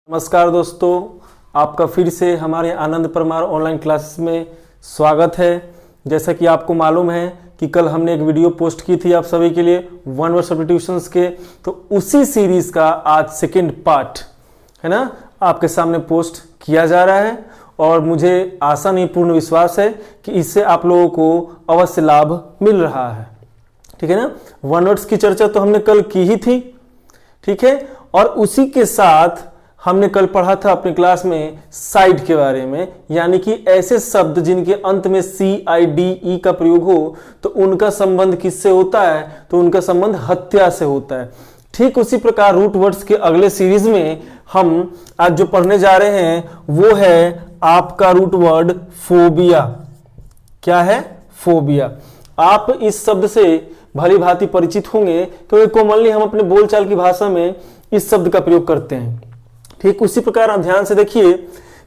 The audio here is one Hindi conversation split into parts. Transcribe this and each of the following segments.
नमस्कार दोस्तों, आपका फिर से हमारे आनंद परमार ऑनलाइन क्लासेस में स्वागत है। जैसा कि आपको मालूम है कि कल हमने एक वीडियो पोस्ट की थी आप सभी के लिए वन वर्ड सब्स्टिट्यूशंस के, तो उसी सीरीज का आज सेकंड पार्ट है ना आपके सामने पोस्ट किया जा रहा है और मुझे आशा नहीं पूर्ण विश्वास है कि इससे आप लोगों को अवश्य लाभ मिल रहा है। ठीक है ना। वन वर्ड्स की चर्चा तो हमने कल की ही थी, ठीक है, और उसी के साथ हमने कल पढ़ा था अपनी क्लास में साइड के बारे में, यानी कि ऐसे शब्द जिनके अंत में CIDE का प्रयोग हो तो उनका संबंध किससे होता है, तो उनका संबंध हत्या से होता है। ठीक उसी प्रकार रूट वर्ड्स के अगले सीरीज में हम आज जो पढ़ने जा रहे हैं वो है आपका रूट वर्ड फोबिया। क्या है? फोबिया। आप इस शब्द से भली भांति परिचित होंगे क्योंकि कॉमनली हम अपने बोलचाल की भाषा में इस शब्द का प्रयोग करते हैं। ठीक उसी प्रकार आप ध्यान से देखिए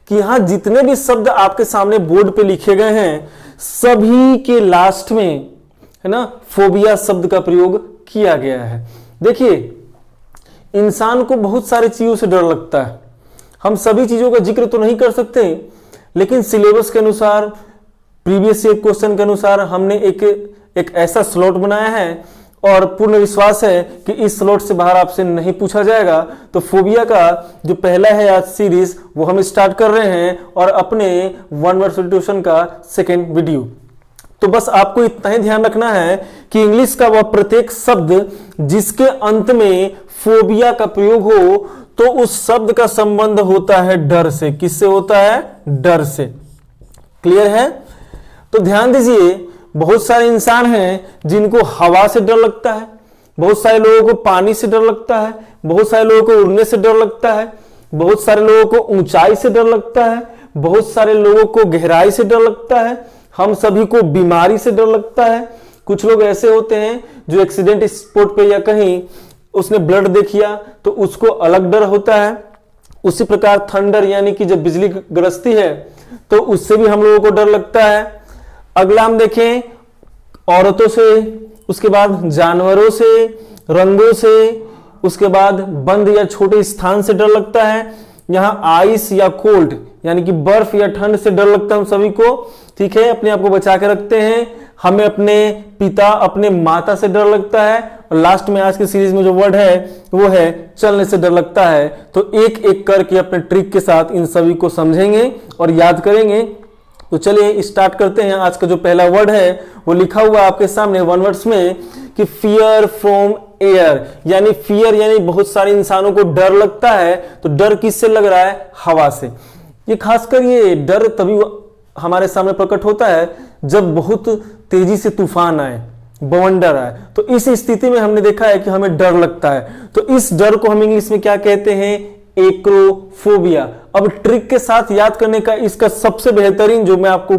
कि यहां जितने भी शब्द आपके सामने बोर्ड पे लिखे गए हैं सभी के लास्ट में है ना फोबिया शब्द का प्रयोग किया गया है। देखिए, इंसान को बहुत सारी चीजों से डर लगता है। हम सभी चीजों का जिक्र तो नहीं कर सकते, लेकिन सिलेबस के अनुसार, प्रीवियस ईयर क्वेश्चन के अनुसार हमने एक ऐसा स्लॉट बनाया है और पूर्ण विश्वास है कि इस स्लॉट से बाहर आपसे नहीं पूछा जाएगा। तो फोबिया का जो पहला है आज सीरीज वो हम स्टार्ट कर रहे हैं और अपने वन वर्ड सब्स्टिट्यूशन का सेकेंड वीडियो। तो बस आपको इतना ही ध्यान रखना है कि इंग्लिश का वह प्रत्येक शब्द जिसके अंत में फोबिया का प्रयोग हो तो उस शब्द का संबंध होता है डर से। किससे होता है? डर से। क्लियर है? तो ध्यान दीजिए, बहुत सारे इंसान हैं जिनको हवा से डर लगता है, बहुत सारे लोगों को पानी से डर लगता है, बहुत सारे लोगों को उड़ने से डर लगता है, बहुत सारे लोगों को ऊंचाई से डर लगता है, बहुत सारे लोगों को गहराई से डर लगता है, हम सभी को बीमारी से डर लगता है। कुछ लोग ऐसे होते हैं जो एक्सीडेंट स्पॉट पे या कहीं उसने ब्लड देख लिया तो उसको अलग डर होता है। उसी प्रकार थंडर यानी कि जब बिजली गरजती है तो उससे भी हम लोगों को डर लगता है। अगला हम देखें औरतों से, उसके बाद जानवरों से, रंगों से, उसके बाद बंद या छोटे स्थान से डर लगता है। यहां आइस या कोल्ड यानी कि बर्फ या ठंड से डर लगता है हम सभी को। ठीक है, अपने आप को बचा के रखते हैं। हमें अपने पिता, अपने माता से डर लगता है। और लास्ट में आज की सीरीज में जो वर्ड है वो है चलने से डर लगता है। तो एक एक करके अपने ट्रिक के साथ इन सभी को समझेंगे और याद करेंगे। तो चलिए स्टार्ट करते हैं। आज का जो पहला वर्ड है वो लिखा हुआ आपके सामने वन वर्ड्स में कि फियर फ्रॉम एयर, यानी फियर यानी बहुत सारे इंसानों को डर लगता है। तो डर किससे लग रहा है? हवा से। ये खासकर ये डर तभी हमारे सामने प्रकट होता है जब बहुत तेजी से तूफान आए, बवंडर आए। तो इस स्थिति में हमने देखा है कि हमें डर लगता है। तो इस डर को हम इंग्लिश में क्या कहते हैं? एक्रोफोबिया। अब ट्रिक के साथ याद करने का इसका सबसे बेहतरीन जो मैं आपको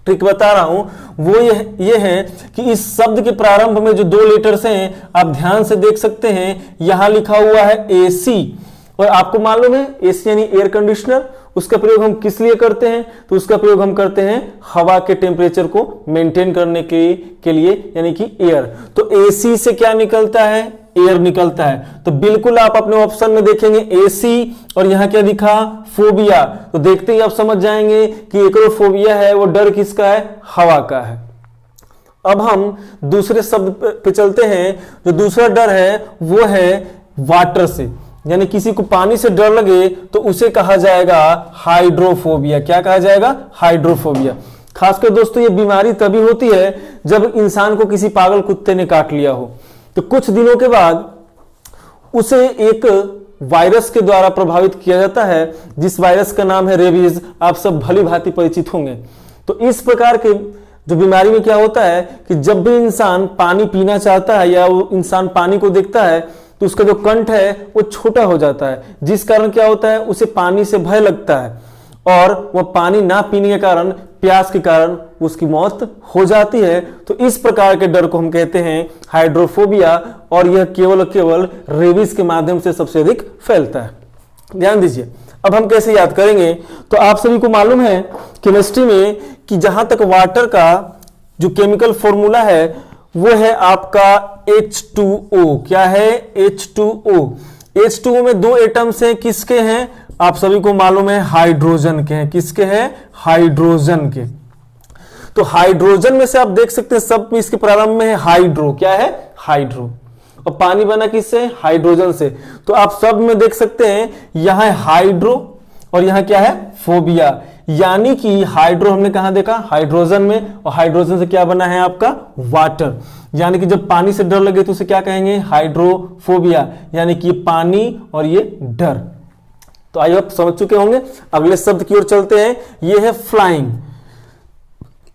ट्रिक बता रहा हूं वो ये है कि इस शब्द के प्रारंभ में जो दो लेटर्स हैं आप ध्यान से देख सकते हैं। यहां लिखा हुआ है AC और आपको मालूम है AC यानी एयर कंडीशनर। उसका प्रयोग हम किस लिए करते हैं? तो उसका प्रयोग हम करते हैं हवा के टेम्परेचर को मेंटेन करने के लिए यानी कि एयर। तो AC से क्या निकलता है? एयर निकलता है। तो बिल्कुल आप अपने ऑप्शन में देखेंगे AC और यहां क्या दिखा? फोबिया। तो देखते ही आप समझ जाएंगे कि एक्रोफोबिया है वो डर किसका है? हवा का है। अब हम दूसरे शब्द पे चलते हैं। जो दूसरा डर है वो है वाटर से, यानी किसी को पानी से डर लगे तो उसे कहा जाएगा हाइड्रोफोबिया। क्या कहा जाएगा? हाइड्रोफोबिया। खासकर दोस्तों ये बीमारी तभी होती है जब इंसान को किसी पागल कुत्ते ने काट लिया हो। तो कुछ दिनों के बाद उसे एक वायरस के द्वारा प्रभावित किया जाता है जिस वायरस का नाम है रेबीज। आप सब भली भांति परिचित होंगे। तो इस प्रकार के जो बीमारी में क्या होता है कि जब भी इंसान पानी पीना चाहता है या वो इंसान पानी को देखता है तो उसका जो कंठ है वो छोटा हो जाता है, जिस कारण क्या होता है उसे पानी से भय लगता है और वह पानी ना पीने के कारण, प्यास के कारण उसकी मौत हो जाती है। तो इस प्रकार के डर को हम कहते हैं हाइड्रोफोबिया और यह केवल रेबीज के माध्यम से सबसे अधिक फैलता है। ध्यान दीजिए। अब हम कैसे याद करेंगे? तो आप सभी को मालूम है केमिस्ट्री में कि जहां तक वाटर का जो केमिकल फॉर्मूला है वो है आपका H2O। क्या है? H2O। H2O में 2 एटम्स हैं, किसके हैं? आप सभी को मालूम है हाइड्रोजन के हैं। किसके हैं? हाइड्रोजन के। तो हाइड्रोजन में से आप देख सकते हैं सब में इसके प्रारंभ में है हाइड्रो। क्या है? हाइड्रो। और पानी बना किससे? हाइड्रोजन से। तो आप सब में देख सकते हैं यहां है हाइड्रो और यहां क्या है? फोबिया। यानी कि हाइड्रो हमने कहां देखा? हाइड्रोजन में। और हाइड्रोजन से क्या बना है आपका? वाटर। यानी कि जब पानी से डर लगे तो उसे क्या कहेंगे? हाइड्रोफोबिया। यानी कि पानी और ये डर। तो आई होप समझ चुके होंगे। अगले शब्द की ओर चलते हैं। ये है फ्लाइंग।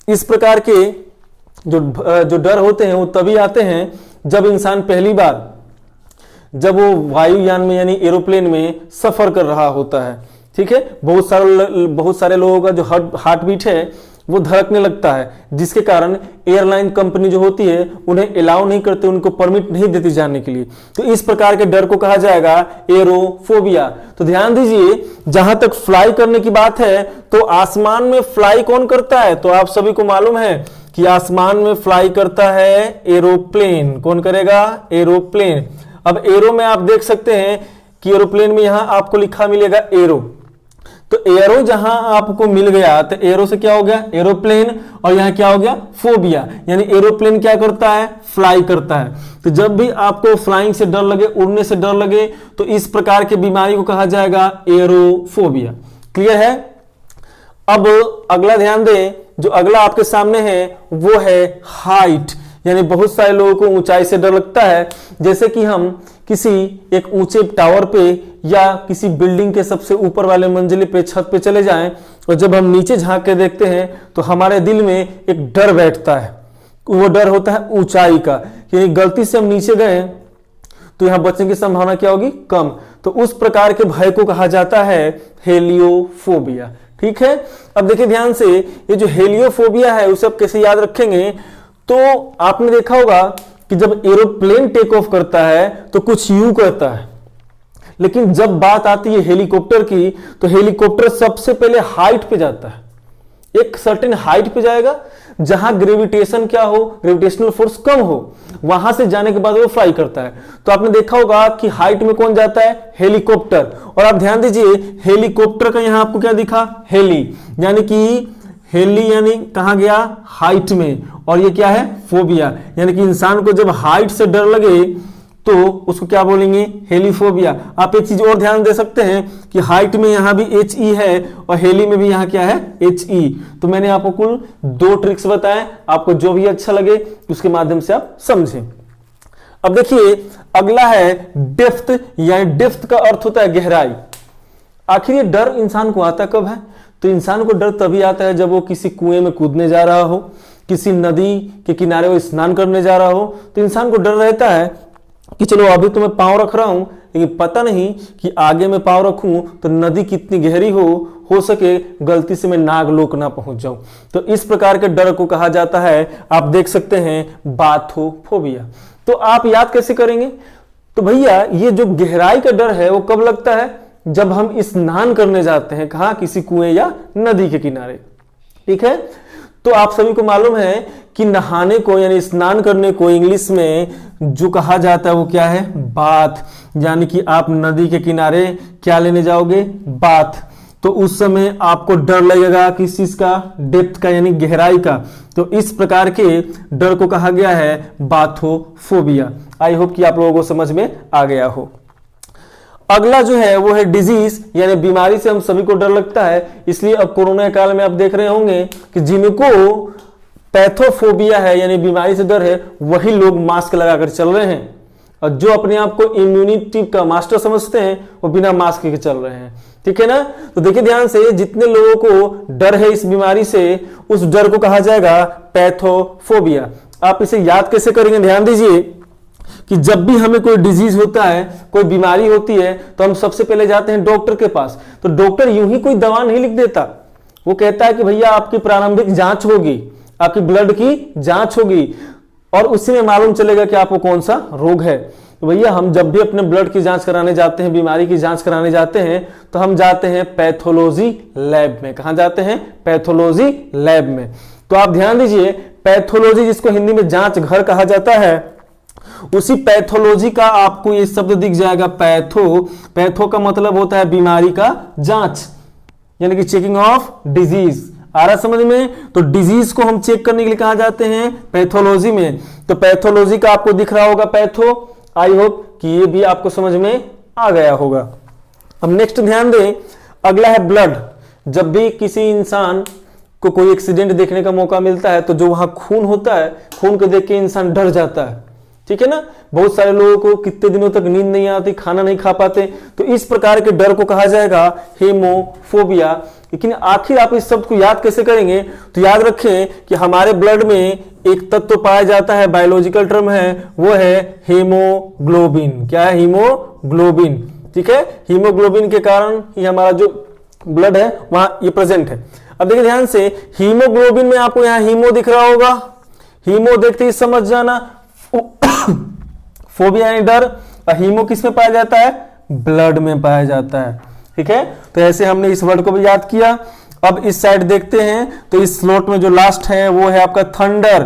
इस प्रकार के जो डर होते हैं वो तभी आते हैं जब इंसान पहली बार जब वो वायुयान में यानी एरोप्लेन में सफर कर रहा होता है। ठीक है, बहुत सारे लोगों का जो हार्ट बीट है वो धड़कने लगता है, जिसके कारण एयरलाइन कंपनी जो होती है उन्हें अलाउ नहीं करते, उनको परमिट नहीं देती जाने के लिए। तो इस प्रकार के डर को कहा जाएगा एरोफोबिया। तो ध्यान दीजिए, जहां तक फ्लाई करने की बात है तो आसमान में फ्लाई कौन करता है? तो आप सभी को मालूम है कि आसमान में फ्लाई करता है एरोप्लेन। कौन करेगा? एरोप्लेन। अब एरो में आप देख सकते हैं कि एरोप्लेन में यहां आपको लिखा मिलेगा एरो। तो एरो जहां आपको मिल गया तो एरो से क्या हो गया? एरोप्लेन। और यहां क्या हो गया? फोबिया। यानी एरोप्लेन क्या करता है? फ्लाई करता है। तो जब भी आपको फ्लाइंग से डर लगे, उड़ने से डर लगे, तो इस प्रकार की बीमारी को कहा जाएगा एरोफोबिया। क्लियर है? अब अगला ध्यान दें, जो अगला आपके सामने है वो है हाइट। यानी बहुत सारे लोगों को ऊंचाई से डर लगता है। जैसे कि हम किसी एक ऊंचे टावर पे या किसी बिल्डिंग के सबसे ऊपर वाले मंजिले पे, छत पे चले जाएं और जब हम नीचे झांक के देखते हैं तो हमारे दिल में एक डर बैठता है। वो डर होता है ऊंचाई का, यानी गलती से हम नीचे गए तो यहां बचने की संभावना क्या होगी? कम। तो उस प्रकार के भय को कहा जाता है हेलियोफोबिया। ठीक है, अब देखिए ध्यान से, ये जो हेलियोफोबिया है उसे आप कैसे याद रखेंगे? तो आपने देखा होगा कि जब एरोप्लेन टेक ऑफ करता है तो कुछ यूं करता है, लेकिन जब बात आती है हेलीकॉप्टर की तो हेलीकॉप्टर सबसे पहले हाइट पे जाता है। एक सर्टेन हाइट पे जाएगा जहां ग्रेविटेशन क्या हो, ग्रेविटेशनल फोर्स कम हो, वहां से जाने के बाद वो फ्लाई करता है। तो आपने देखा होगा कि हाइट में कौन जाता है? हेलीकॉप्टर। और आप ध्यान दीजिए, हेलीकॉप्टर का यहां आपको क्या दिखा? हेली। यानी कि हेली यानी कहां गया? हाइट में। और ये क्या है? फोबिया। यानी कि इंसान को जब हाइट से डर लगे तो उसको क्या बोलेंगे? हेलीफोबिया। आप एक चीज और ध्यान दे सकते हैं कि हाइट में यहां भी HE है और हेली में भी यहां क्या है? HE। तो मैंने आपको कुल 2 ट्रिक्स बताए, आपको जो भी अच्छा लगे उसके माध्यम से आप समझें। अब देखिए अगला है डेप्थ। यानी डेप्थ का अर्थ होता है गहराई। आखिर ये डर इंसान को आता कब है? तो इंसान को डर तभी आता है जब वो किसी कुएं में कूदने जा रहा हो, किसी नदी के किनारे वो स्नान करने जा रहा हो। तो इंसान को डर रहता है कि चलो अभी तो मैं पांव रख रहा हूं, लेकिन पता नहीं कि आगे मैं पांव रखूं तो नदी कितनी गहरी हो सके गलती से मैं नागलोक ना पहुंच जाऊं। तो इस प्रकार के डर को कहा जाता है, आप देख सकते हैं, बाथोफोबिया। तो आप याद कैसे करेंगे? तो भैया ये जो गहराई का डर है वो कब लगता है? जब हम स्नान करने जाते हैं। कहां? किसी कुएं या नदी के किनारे। ठीक है, तो आप सभी को मालूम है कि नहाने को यानी स्नान करने को इंग्लिश में जो कहा जाता है वो क्या है? बाथ। यानी कि आप नदी के किनारे क्या लेने जाओगे? बाथ। तो उस समय आपको डर लगेगा किस चीज का? डेप्थ का यानी गहराई का। तो इस प्रकार के डर को कहा गया है बाथोफोबिया। आई होप कि आप लोगों को समझ में आ गया हो। अगला जो है वो है डिजीज, यानी बीमारी से हम सभी को डर लगता है। इसलिए अब कोरोना काल में आप देख रहे होंगे कि जिनको पैथोफोबिया है यानी बीमारी से डर है वही लोग मास्क लगाकर चल रहे हैं, और जो अपने आप को इम्यूनिटी का मास्टर समझते हैं वो बिना मास्क के चल रहे हैं। ठीक है ना? तो देखिए ध्यान से, जितने लोगों को डर है इस बीमारी से, उस डर को कहा जाएगा पैथोफोबिया। आप इसे याद कैसे करेंगे? ध्यान दीजिए कि जब भी हमें कोई डिजीज होता है, कोई बीमारी होती है, तो हम सबसे पहले जाते हैं डॉक्टर के पास। तो डॉक्टर यूं ही कोई दवा नहीं लिख देता, वो कहता है कि भैया आपकी प्रारंभिक जांच होगी, आपकी ब्लड की जांच होगी और उसी में मालूम चलेगा कि आपको कौन सा रोग है। तो भैया हम जब भी अपने ब्लड की जांच कराने जाते हैं, बीमारी की जांच कराने जाते हैं, तो हम जाते हैं पैथोलॉजी लैब में। कहां जाते हैं? पैथोलॉजी लैब में। तो आप ध्यान दीजिए, पैथोलॉजी जिसको हिंदी में जांच घर कहा जाता है, उसी पैथोलॉजी का आपको ये शब्द दिख जाएगा पैथो। पैथो का मतलब होता है बीमारी का जांच, यानी कि चेकिंग ऑफ डिजीज। आ रहा समझ में? तो डिजीज को हम चेक करने के लिए कहा जाते हैं पैथोलॉजी में। तो पैथोलॉजी का आपको दिख रहा होगा पैथो। आई होप कि ये भी आपको समझ में आ गया होगा। अब नेक्स्ट ध्यान दें, अगला है ब्लड। जब भी किसी इंसान को कोई एक्सीडेंट देखने का मौका मिलता है तो जो वहां खून होता है, खून को देख के इंसान डर जाता है, ठीक है ना। बहुत सारे लोगों को कितने दिनों तक नींद नहीं आती, खाना नहीं खा पाते, तो इस प्रकार के डर को कहा जाएगा हेमोफोबिया। लेकिन आखिर आप इस शब्द को याद कैसे करेंगे? तो याद रखें कि हमारे ब्लड में एक तत्व तो पाया जाता है, बायोलॉजिकल टर्म है, वो है हीमोग्लोबिन। क्या है? हीमोग्लोबिन, ठीक है। हीमोग्लोबिन के कारण ही हमारा जो ब्लड है वहां ये प्रेजेंट है। अब देखिए ध्यान से, हीमोग्लोबिन में आपको यहां हीमो दिख रहा होगा, हीमो देखते ही समझ जाना फोबिया यानी डर। और हीमो किस में पाया जाता है? ब्लड में पाया जाता है, ठीक है। तो ऐसे हमने इस वर्ड को भी याद किया। अब इस साइड देखते हैं, तो इस स्लॉट में जो लास्ट है वो है आपका थंडर।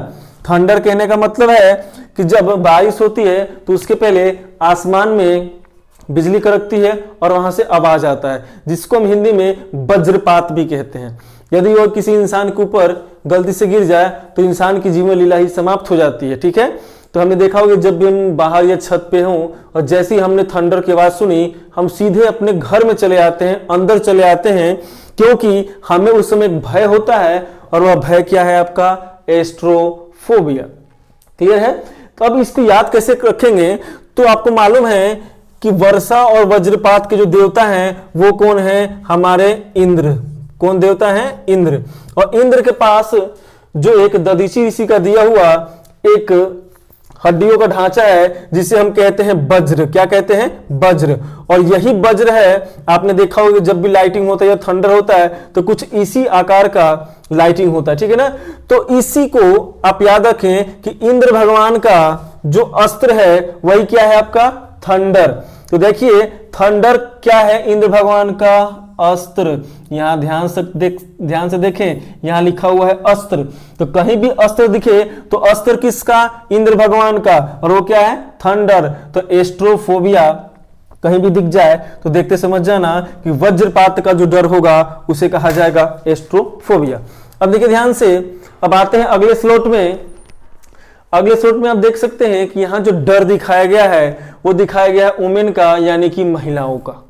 थंडर कहने का मतलब है कि जब बारिश होती है तो उसके पहले आसमान में बिजली कड़कती है और वहां से आवाज आता है, जिसको हम हिंदी में वज्रपात भी कहते हैं। यदि वो किसी इंसान के ऊपर गलती से गिर जाए तो इंसान की जीवन लीला ही समाप्त हो जाती है, ठीक है। तो हमने देखा होगा जब भी हम बाहर या छत पे हों और जैसे ही हमने थंडर की आवाज सुनी, हम सीधे अपने घर में चले आते हैं, अंदर चले आते हैं, क्योंकि हमें उस समय भय होता है। और वह भय क्या है? आपका एस्ट्रोफोबिया। क्लियर है? तो अब इसको याद कैसे रखेंगे? तो आपको मालूम है कि वर्षा और वज्रपात के जो देवता हैं वो कौन है? हमारे इंद्र। कौन देवता है? इंद्र। और इंद्र के पास जो एक दधीची ऋषि का दिया हुआ एक हड्डियों का ढांचा है जिसे हम कहते हैं वज्र। क्या कहते हैं? वज्र। और यही वज्र है, आपने देखा होगा जब भी लाइटिंग होता है या थंडर होता है तो कुछ इसी आकार का लाइटिंग होता है, ठीक है ना। तो इसी को आप याद रखें कि इंद्र भगवान का जो अस्त्र है वही क्या है? आपका थंडर। तो देखिए थंडर क्या है? इंद्र भगवान का अस्त्र। यहां ध्यान से देखें, यहां लिखा हुआ है अस्त्र। तो कहीं भी अस्त्र दिखे तो अस्त्र किसका? इंद्र भगवान का। और वो क्या है? थंडर। तो एस्ट्रोफोबिया कहीं भी दिख जाए तो देखते समझ जाना कि वज्रपात का जो डर होगा उसे कहा जाएगा एस्ट्रोफोबिया। अब देखिए ध्यान से, अब आते हैं अगले स्लॉट में। अगले स्लॉट में आप देख सकते हैं कि यहां जो डर दिखाया गया है वो दिखाया गया है वुमेन का, यानी कि महिलाओं का।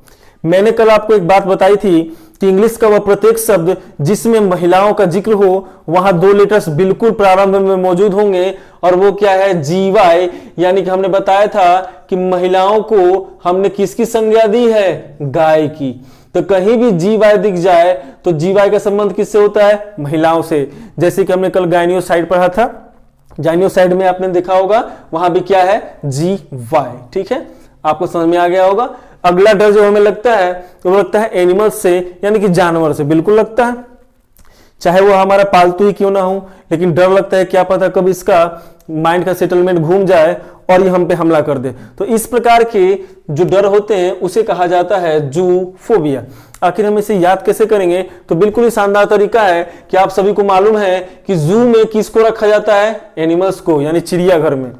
मैंने कल आपको एक बात बताई थी कि इंग्लिश का वह प्रत्येक शब्द जिसमें महिलाओं का जिक्र हो वहां 2 लेटर्स बिल्कुल प्रारंभ में मौजूद होंगे, और वो क्या है? GY। यानी कि हमने बताया था कि महिलाओं को हमने किसकी संज्ञा दी है? गाय की। तो कहीं भी GY दिख जाए तो GY का संबंध किससे होता है? महिलाओं से। जैसे कि हमने कल गायनियोसाइड पढ़ा था, गायनियोसाइड में आपने देखा होगा वहां भी क्या है? GY, ठीक है। आपको समझ में आ गया होगा। अगला डर जो हमें लगता है वो लगता है एनिमल्स से, यानी कि जानवर से। बिल्कुल लगता है, चाहे वो हमारा पालतू ही क्यों ना हो, लेकिन डर लगता है क्या पता कब इसका माइंड का सेटलमेंट घूम जाए और ये हम पे हमला कर दे। तो इस प्रकार के जो डर होते हैं उसे कहा जाता है जूफोबिया। आखिर हम इसे याद कैसे करेंगे? तो बिल्कुल ही शानदार तरीका है कि आप सभी को मालूम है कि जू में किसको रखा जाता है? एनिमल्स को, यानी चिड़ियाघर में।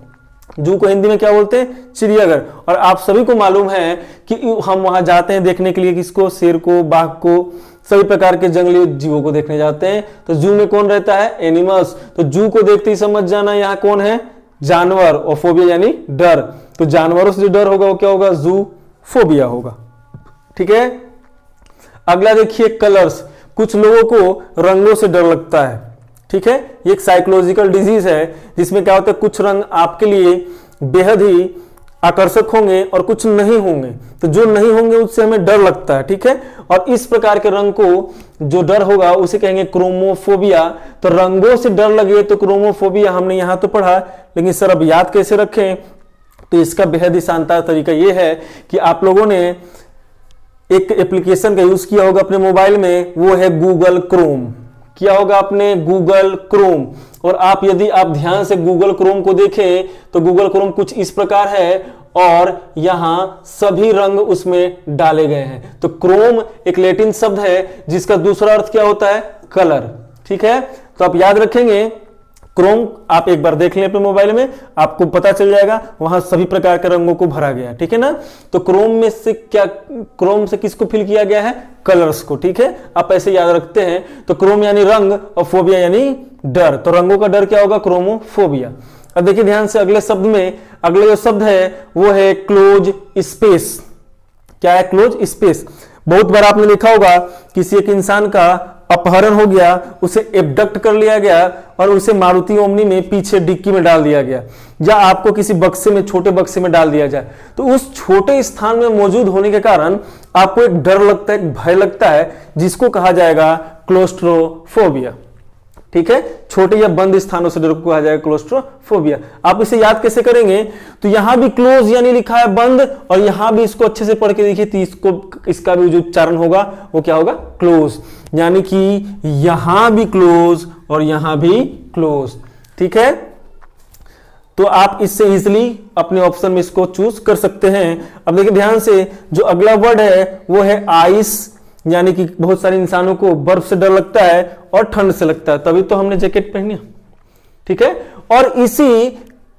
जू को हिंदी में क्या बोलते हैं? चिड़ियाघर। और आप सभी को मालूम है कि हम वहां जाते हैं देखने के लिए किसको? शेर को, बाघ को, सभी प्रकार के जंगली जीवों को देखने जाते हैं। तो जू में कौन रहता है? एनिमल्स। तो जू को देखते ही समझ जाना यहाँ कौन है? जानवर। और फोबिया यानी डर। तो जानवरों से जो डर होगा वो क्या होगा? जू फोबिया होगा, ठीक है। अगला देखिए कलर्स। कुछ लोगों को रंगों से डर लगता है, ठीक है। ये एक साइकोलॉजिकल डिजीज है जिसमें क्या होता है कुछ रंग आपके लिए बेहद ही आकर्षक होंगे और कुछ नहीं होंगे। तो जो नहीं होंगे उससे हमें डर लगता है, ठीक है। और इस प्रकार के रंग को जो डर होगा उसे कहेंगे क्रोमोफोबिया। तो रंगों से डर लगे तो क्रोमोफोबिया हमने यहां तो पढ़ा, लेकिन सर अब याद कैसे रखें? तो इसका बेहद ही शानदार तरीका यह है कि आप लोगों ने एक एप्लीकेशन का यूज किया होगा अपने मोबाइल में, वो है गूगल क्रोम। किया होगा आपने गूगल क्रोम। और आप यदि आप ध्यान से गूगल क्रोम को देखें तो गूगल क्रोम कुछ इस प्रकार है और यहां सभी रंग उसमें डाले गए हैं। तो क्रोम एक लैटिन शब्द है जिसका दूसरा अर्थ क्या होता है? कलर, ठीक है। तो आप याद रखेंगे क्रोम आप एक बार देख लें अपने मोबाइल में, आपको पता चल जाएगा, वहां सभी प्रकार के रंगों को भरा गया, ठीक है ना। तो क्रोम से किसको फिल किया गया है? कलर्स को, ठीक है। आप ऐसे याद रखते हैं। तो क्रोम यानी रंग और फोबिया यानी डर। तो रंगों का डर क्या होगा? क्रोमोफोबिया। अब देखिए ध्यान से अगले शब्द में, अगले जो शब्द है वो है क्लोज स्पेस। क्या है? Close space. बहुत बार आपने देखा होगा किसी एक इंसान का अपहरण हो गया, उसे एब्डक्ट कर लिया गया और उसे मारुति ओमनी में पीछे डिक्की में डाल दिया गया, या आपको किसी बक्से में, छोटे बक्से में डाल दिया जाए, तो उस छोटे स्थान में मौजूद होने के कारण आपको एक डर लगता है, एक भय लगता है, जिसको कहा जाएगा क्लोस्ट्रोफोबिया, ठीक है। छोटे या बंद स्थानों से डर को कहा जाएगा क्लोस्ट्रोफोबिया। आप इसे याद कैसे करेंगे? तो यहां भी क्लोज यानी लिखा है बंद, और यहां भी इसको अच्छे से पढ़ के देखिए, तो इसका भी जो उच्चारण होगा वो क्या होगा? क्लोज। यानी कि यहां भी क्लोज और यहां भी क्लोज, ठीक है। तो आप इससे इजिली अपने ऑप्शन में इसको चूज कर सकते हैं। अब देखिए ध्यान से, जो अगला वर्ड है वो है आइस, यानी कि बहुत सारे इंसानों को बर्फ से डर लगता है और ठंड से लगता है, तभी तो हमने जैकेट पहनी है, ठीक है। और इसी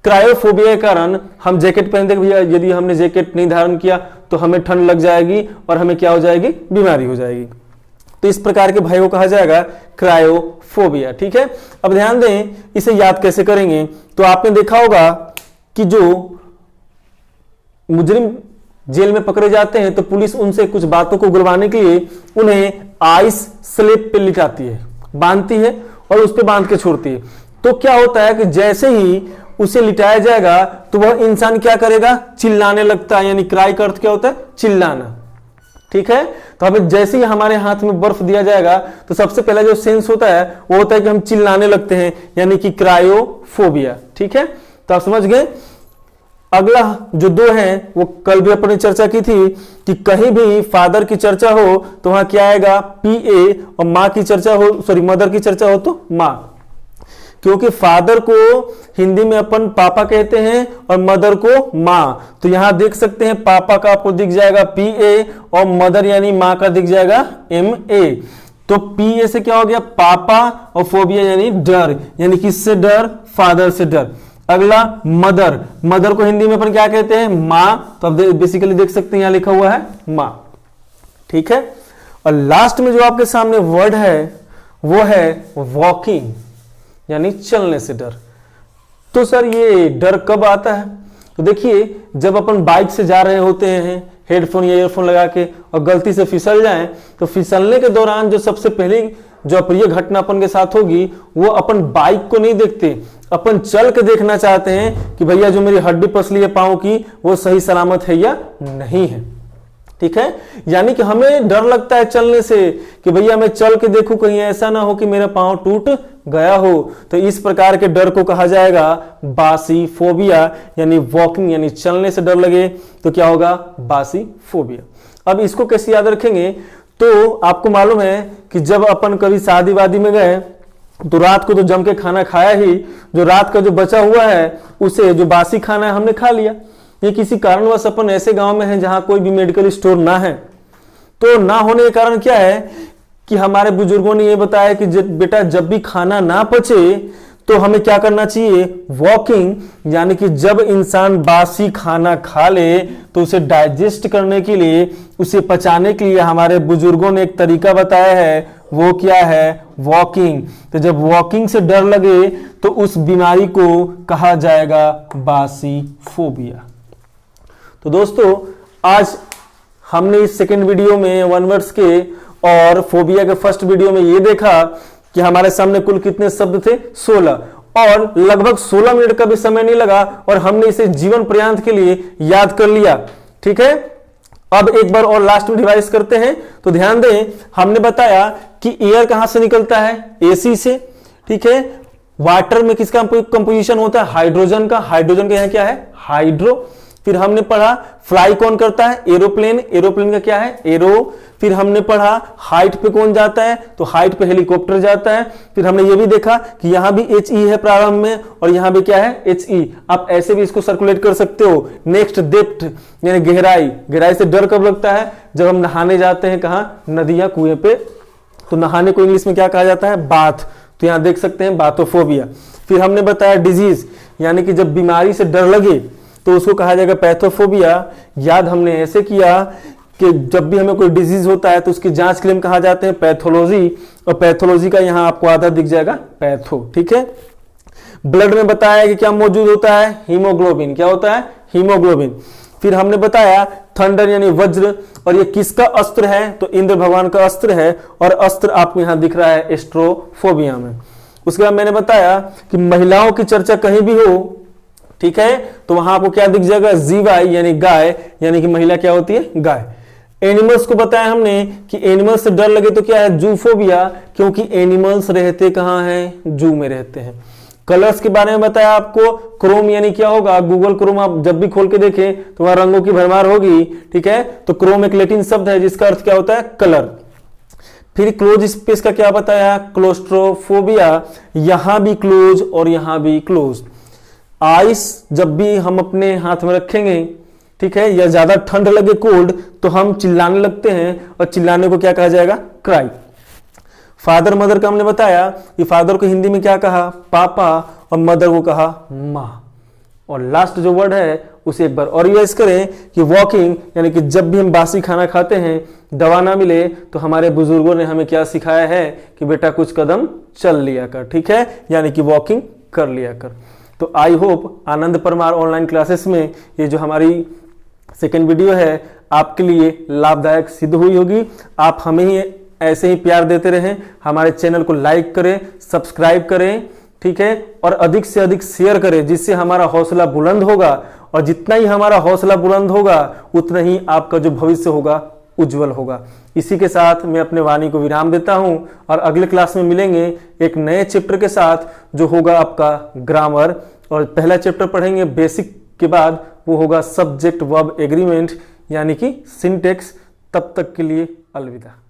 क्रायोफोबिया के कारण हम जैकेट पहनते भैया, यदि हमने जैकेट नहीं धारण किया तो हमें ठंड लग जाएगी और हमें क्या हो जाएगी? बीमारी हो जाएगी। तो इस प्रकार के भय को कहा जाएगा क्रायोफोबिया, ठीक है। अब ध्यान दें, इसे याद कैसे करेंगे? तो आपने देखा होगा कि जो मुजरिम जेल में पकड़े जाते हैं तो पुलिस उनसे कुछ बातों को उगलवाने के लिए उन्हें आइस स्लिप पे लिटाती है, बांधती है और उस पे बांध के छोड़ती है। तो क्या होता है कि जैसे ही उसे लिटाया जाएगा तो वह इंसान क्या करेगा? चिल्लाने लगता है। यानी क्राई का अर्थ क्या होता है? चिल्लाना, ठीक है। तो हमें जैसे ही हमारे हाथ में बर्फ दिया जाएगा तो सबसे पहला जो सेंस होता है वो होता है कि हम चिल्लाने लगते हैं, यानी कि क्रायोफोबिया, ठीक है। तो आप समझ गए। अगला जो दो हैं वो कल भी अपने चर्चा की थी कि कहीं भी फादर की चर्चा हो तो वहां क्या आएगा? PA, और मां की चर्चा हो, सॉरी मदर की चर्चा हो तो मां, क्योंकि फादर को हिंदी में अपन पापा कहते हैं और मदर को मां। तो यहां देख सकते हैं पापा का आपको दिख जाएगा PA और मदर यानी मां का दिख जाएगा MA। तो PA से क्या हो गया? पापा, और फोबिया यानी डर, यानी किससे डर? फादर से डर। अगला मदर, मदर को हिंदी में अपन क्या कहते हैं? मां। तो अब बेसिकली देख सकते हैं यहां लिखा हुआ है मां, ठीक है। और लास्ट में जो आपके सामने वर्ड है वो है वॉकिंग, यानी चलने से डर। तो सर ये डर कब आता है? तो देखिए, जब अपन बाइक से जा रहे होते हैं हेडफोन या ईयरफोन लगा के और गलती से फिसल जाएं, तो फिसलने के दौरान जो सबसे पहली जो अप्रिय घटना अपन के साथ होगी वो अपन बाइक को नहीं देखते, अपन चल के देखना चाहते हैं कि भैया जो मेरी हड्डी पसली है पांव की वो सही सलामत है या नहीं है, ठीक है। यानी कि हमें डर लगता है चलने से कि भैया मैं चल के देखूं कहीं ऐसा ना हो कि मेरा पांव टूट गया हो। तो इस प्रकार के डर को कहा जाएगा बासी फोबिया, यानी वॉकिंग यानी चलने से डर लगे तो क्या होगा? बासी फोबिया। अब इसको कैसे याद रखेंगे? तो आपको मालूम है कि जब अपन कभी शादी वादी में गए तो रात को तो जम के खाना खाया ही, जो रात का जो बचा हुआ है उसे जो बासी खाना है हमने खा लिया। ये किसी कारणवश अपन ऐसे गांव में हैं जहां कोई भी मेडिकल स्टोर ना है, तो ना होने के कारण क्या है कि हमारे बुजुर्गों ने ये बताया कि बेटा जब भी खाना ना पचे तो हमें क्या करना चाहिए? वॉकिंग, यानी कि जब इंसान बासी खाना खा ले तो उसे डाइजेस्ट करने के लिए, उसे पचाने के लिए हमारे बुजुर्गों ने एक तरीका बताया है, वो क्या है? वॉकिंग। तो जब वॉकिंग से डर लगे तो उस बीमारी को कहा जाएगा बासी फोबिया। तो दोस्तों आज हमने इस सेकेंड वीडियो में वन वर्ड्स के और फोबिया के फर्स्ट वीडियो में ये देखा कि हमारे सामने कुल कितने शब्द थे? 16, और लगभग 16 मिनट का भी समय नहीं लगा और हमने इसे जीवन पर्यंत के लिए याद कर लिया, ठीक है। अब एक बार और लास्ट में रिवाइज करते हैं। तो ध्यान दें, हमने बताया कि एयर कहां से निकलता है? AC से, ठीक है। वाटर में किसका कंपोजिशन होता है? हाइड्रोजन का। हाइड्रोजन का यहां क्या है? हाइड्रो। फिर हमने पढ़ा फ्लाई कौन करता है? एरोप्लेन। एरोप्लेन का क्या है? एरो। फिर हमने पढ़ा हाइट पे कौन जाता है? तो हाइट पे हेलीकॉप्टर जाता है। फिर हमने ये भी देखा कि यहां भी HE है प्रारंभ में और यहां भी क्या है? HE। आप ऐसे भी इसको सर्कुलेट कर सकते हो। नेक्स्ट डेप्थ यानी गहराई। गहराई से डर कब लगता है? जब हम नहाने जाते हैं, कहां? नदियां, कुएं पे। तो नहाने को इंग्लिश में क्या कहा जाता है? बाथ। तो यहाँ देख सकते हैं बाथोफोबिया। फिर हमने बताया डिजीज, यानी कि जब बीमारी से डर लगे तो उसको कहा जाएगा पैथोफोबिया। याद हमने ऐसे किया कि जब भी हमें कोई डिजीज होता है तो उसकी जांच के लिए हम कहा जाते हैं पैथोलॉजी, और पैथोलॉजी का यहाँ आपको आधा दिख जाएगा पैथो। ठीक है। ब्लड में बताया कि क्या मौजूद होता है, हीमोग्लोबिन। क्या होता है, हीमोग्लोबिन। फिर हमने बताया थंडर यानी वज्र, और ये किसका अस्त्र है, तो इंद्र भगवान का अस्त्र है, और अस्त्र आपको यहाँ दिख रहा है एस्ट्रोफोबिया में। उसके बाद मैंने बताया कि महिलाओं की चर्चा कहीं भी हो, ठीक है, तो वहां आपको क्या दिख जाएगा, जीवाई यानी गाय, यानी कि महिला क्या होती है, गाय। एनिमल्स को बताया हमने कि एनिमल्स से डर लगे तो क्या है, जूफोबिया, क्योंकि एनिमल्स रहते कहाँ हैं, जू में रहते हैं। कलर्स के बारे में बताया आपको, क्रोम यानी क्या होगा, गूगल क्रोम आप जब भी खोल के देखें तो वहां रंगों की भरमार होगी। ठीक है, तो क्रोम एक लैटिन शब्द है जिसका अर्थ क्या होता है, कलर। फिर क्लोज स्पेस का क्या बताया, क्लोस्ट्रोफोबिया, यहां भी क्लोज और यहां भी क्लोज। आइस जब भी हम अपने हाथ में रखेंगे, ठीक है, या ज्यादा ठंड लगे, कोल्ड, तो हम चिल्लाने लगते हैं, और चिल्लाने को क्या कहा जाएगा, क्राई। फादर मदर का हमने बताया कि फादर को हिंदी में क्या कहा, पापा, और मदर को कहा माँ। और लास्ट जो वर्ड है उसे एक बार और रिवाइज करें कि वॉकिंग, यानी कि जब भी हम बासी खाना खाते हैं, दवा ना मिले, तो हमारे बुजुर्गों ने हमें क्या सिखाया है कि बेटा कुछ कदम चल लिया कर। ठीक है, यानी कि वॉकिंग कर लिया कर। तो I hope Anand Parmar online classes में ये जो हमारी सेकेंड वीडियो है आपके लिए लाभदायक सिद्ध हुई होगी। आप हमें ही ऐसे ही प्यार देते रहें, हमारे चैनल को लाइक करें, सब्सक्राइब करें, ठीक है, और अधिक से अधिक शेयर करें, जिससे हमारा हौसला बुलंद होगा, और जितना ही हमारा हौसला बुलंद होगा उतना ही आपका जो भविष्य होगा उज्जवल होगा। इसी के साथ मैं अपने वाणी को विराम देता हूं, और अगले क्लास में मिलेंगे एक नए चैप्टर के साथ जो होगा आपका ग्रामर। और पहला चैप्टर पढ़ेंगे बेसिक के बाद वो होगा सब्जेक्ट वर्ब एग्रीमेंट, यानी कि सिंटेक्स। तब तक के लिए अलविदा।